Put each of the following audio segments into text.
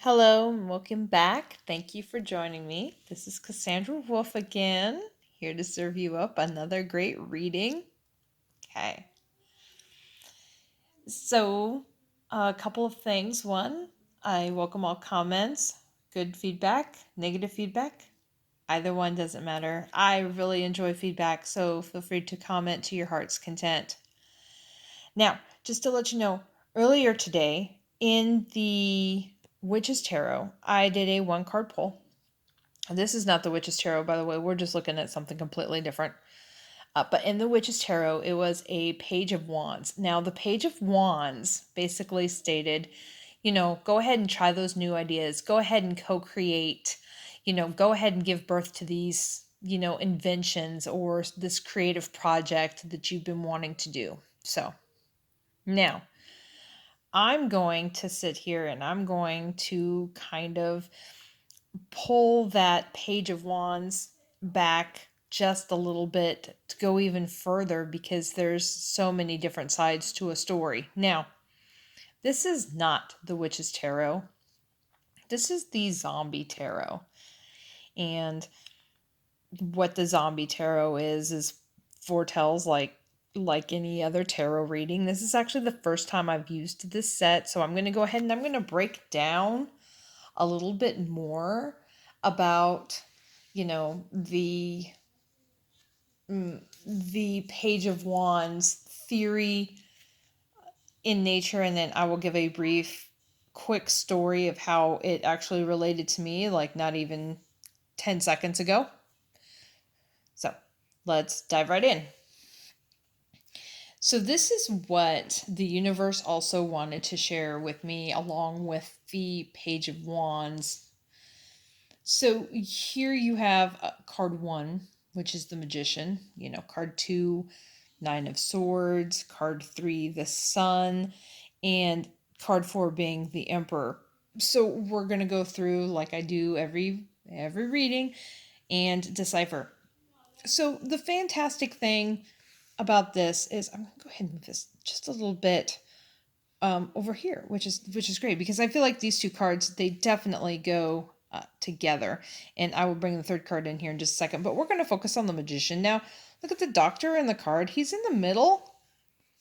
Hello and welcome back. Thank you for joining me. This is Cassandra Wolf again, here to serve you up another great reading. Okay. So, a couple of things. One, I welcome all comments, good feedback, negative feedback. Either one doesn't matter. I really enjoy feedback, so feel free to comment to your heart's content. Now, just to let you know, earlier today in the Witch's Tarot, I did a one card pull. This is not the Witch's Tarot, by the way. We're just looking at something completely different. But in the Witch's Tarot, it was a Page of Wands. Now, the Page of Wands basically stated, go ahead and try those new ideas. Go ahead and co-create. Go ahead and give birth to these, inventions or this creative project that you've been wanting to do. So, now, I'm going to sit here and I'm going to kind of pull that Page of Wands back just a little bit to go even further because there's so many different sides to a story. Now, this is not the Witch's Tarot. This is the Zombie Tarot. And what the Zombie Tarot is foretells like any other tarot reading. This is actually the first time I've used this set, so I'm going to go ahead and I'm going to break down a little bit more about the Page of Wands theory in nature, and then I will give a brief quick story of how it actually related to me, like not even 10 seconds ago. So let's dive right in. So this is what the universe also wanted to share with me along with the Page of Wands. So here you have card 1, which is the Magician, card 2, Nine of Swords, card 3, the Sun, and card 4 being the Emperor. So we're going to go through like I do every reading and decipher. So the fantastic thing about this is I'm going to go ahead and move this just a little bit over here, which is great because I feel like these two cards, they definitely go together, and I will bring the third card in here in just a second, but we're going to focus on the Magician. Now look at the Doctor in the card. He's in the middle.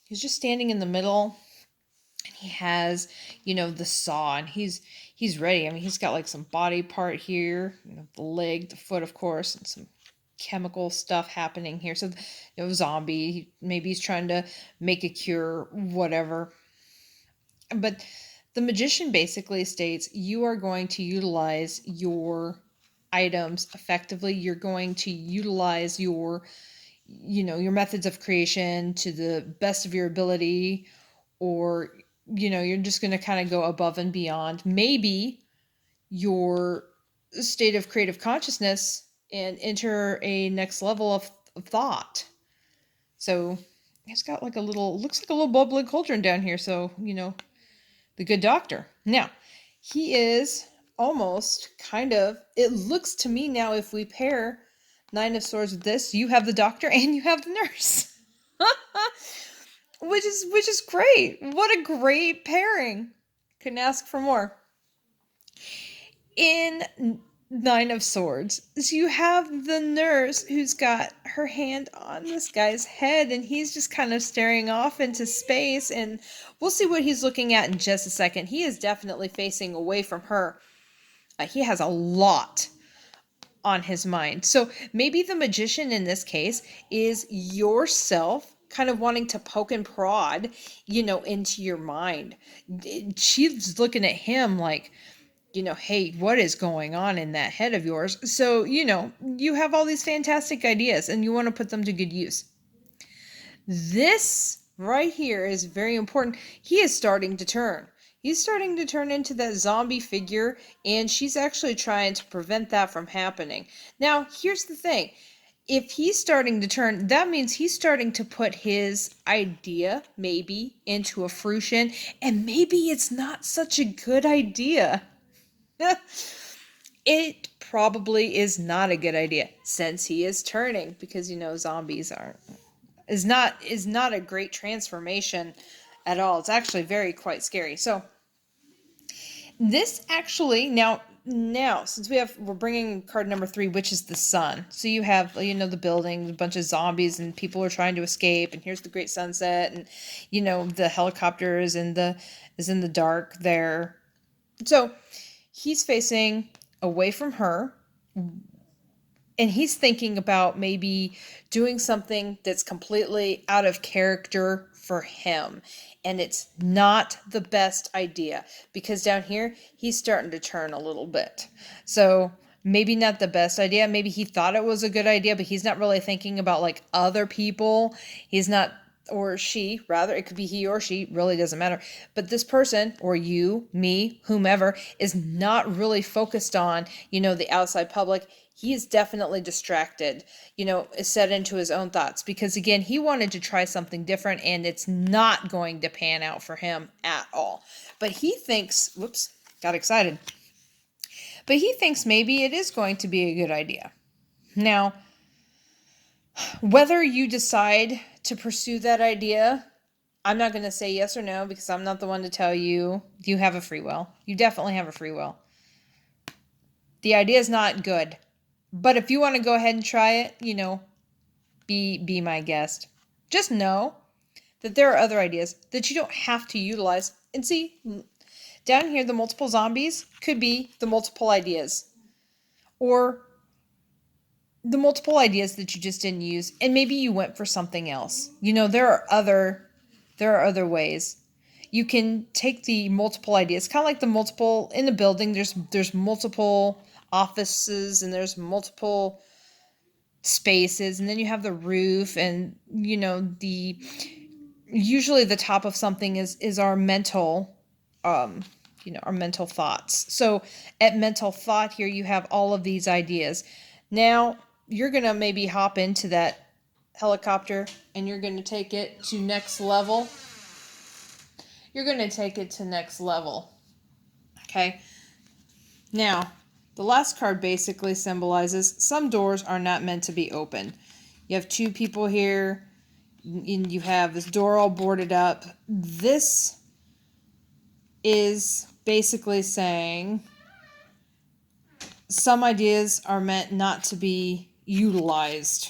He's just standing in the middle, and he has the saw, and he's ready. I mean, he's got like some body part here, the leg, the foot, of course, and some chemical stuff happening here. So zombie, maybe he's trying to make a cure, whatever. But the Magician basically states you are going to utilize your items effectively. You're going to utilize your methods of creation to the best of your ability, or you're just going to kind of go above and beyond maybe your state of creative consciousness and enter a next level of thought. So it's got like looks like a little bubbling cauldron down here. So the good doctor. Now, he is almost kind of, it looks to me now, if we pair Nine of Swords with this, you have the doctor and you have the nurse. which is great. What a great pairing. Couldn't ask for more. In Nine of Swords, so you have the nurse who's got her hand on this guy's head, and he's just kind of staring off into space, and we'll see what he's looking at in just a second. He is definitely facing away from her. He has a lot on his mind. So maybe the Magician in this case is yourself kind of wanting to poke and prod, into your mind. She's looking at him like, hey, what is going on in that head of yours? So, you have all these fantastic ideas and you want to put them to good use. This right here is very important. He is starting to turn. He's starting to turn into that zombie figure, and she's actually trying to prevent that from happening. Now, here's the thing. If he's starting to turn, that means he's starting to put his idea maybe into a fruition, and maybe it's not such a good idea. It probably is not a good idea since he is turning, because zombies is not a great transformation at all. It's actually very quite scary. So This actually now since we're bringing card number 3, which is the sun. So you have the building, a bunch of zombies, and people are trying to escape. And here's the great sunset, and the helicopter is in the dark there. So he's facing away from her, and he's thinking about maybe doing something that's completely out of character for him. And it's not the best idea, because down here, he's starting to turn a little bit. So maybe not the best idea. Maybe he thought it was a good idea, but he's not really thinking about like other people. He's not, or she, rather, it could be he or she, really doesn't matter. But this person, or you, me, whomever, is not really focused on, the outside public. He is definitely distracted, is set into his own thoughts, because again, he wanted to try something different, and it's not going to pan out for him at all. But he thinks, whoops, got excited. But he thinks maybe it is going to be a good idea. Now, whether you decide to pursue that idea, I'm not going to say yes or no, because I'm not the one to tell you. You have a free will. You definitely have a free will. The idea is not good. But if you want to go ahead and try it, be my guest. Just know that there are other ideas that you don't have to utilize. And see, down here, the multiple zombies could be the multiple ideas. Or the multiple ideas that you just didn't use, and maybe you went for something else. There are other ways. You can take the multiple ideas, kind of like the multiple in the building. There's multiple offices, and there's multiple spaces, and then you have the roof, and usually the top of something is our mental our mental thoughts. So at mental thought here, you have all of these ideas. Now you're gonna maybe hop into that helicopter, and you're gonna take it to next level. Okay. Now, the last card basically symbolizes some doors are not meant to be open. You have 2 people here, and you have this door all boarded up. This is basically saying some ideas are meant not to be utilized.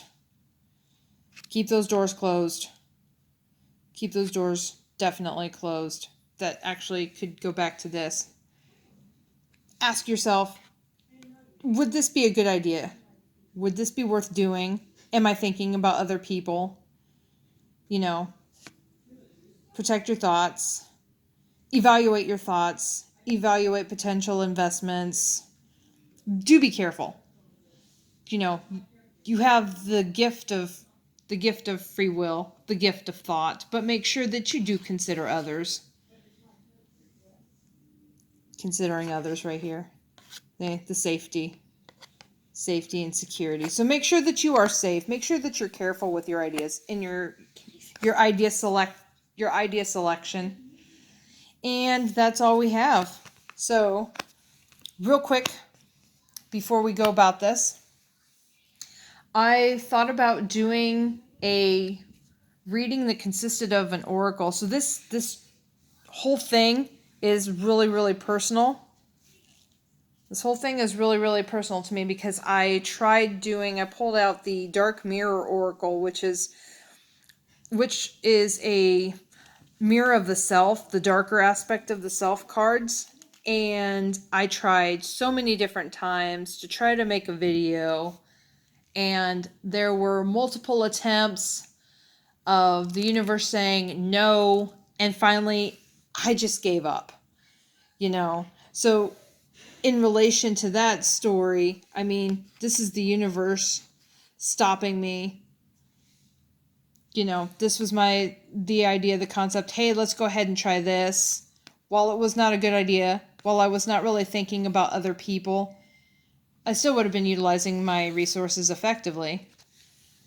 Keep those doors closed. Keep those doors definitely closed. That actually could go back to this. Ask yourself, would this be a good idea? Would this be worth doing? Am I thinking about other people? Protect your thoughts. Evaluate your thoughts. Evaluate potential investments. Do be careful. You have the gift of free will, the gift of thought, but make sure that you do consider others. Considering others right here. The safety and security. So make sure that you are safe. Make sure that you're careful with your ideas in your idea selection. And that's all we have. So, real quick, before we go about this, I thought about doing a reading that consisted of an oracle. So this whole thing is really, really personal. This whole thing is really, really personal to me, because I pulled out the Dark Mirror Oracle, which is a mirror of the self, the darker aspect of the self cards. And I tried so many different times to try to make a video, and there were multiple attempts of the universe saying no, and finally I just gave up. So in relation to that story, this is the universe stopping me. This was the idea, the concept, hey, let's go ahead and try this. While it was not a good idea, while I was not really thinking about other people, I still would have been utilizing my resources effectively,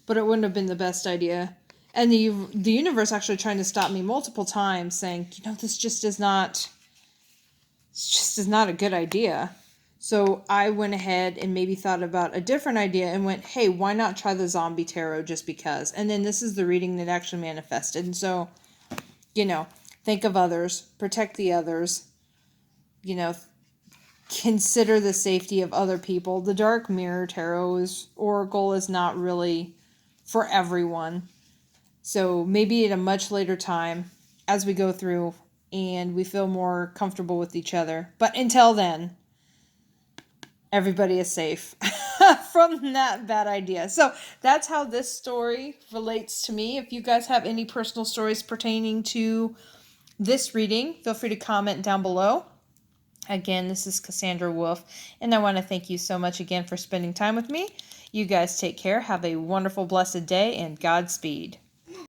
but it wouldn't have been the best idea. And the universe actually trying to stop me multiple times, saying, this just is not a good idea. So I went ahead and maybe thought about a different idea and went, hey, why not try the zombie tarot just because? And then this is the reading that actually manifested. And so, think of others, protect the others, consider the safety of other people. The Dark Mirror Tarot's Oracle is not really for everyone. So maybe at a much later time as we go through and we feel more comfortable with each other. But until then, everybody is safe from that bad idea. So that's how this story relates to me. If you guys have any personal stories pertaining to this reading, feel free to comment down below. Again, this is Cassandra Wolf, and I want to thank you so much again for spending time with me. You guys take care. Have a wonderful, blessed day, and Godspeed.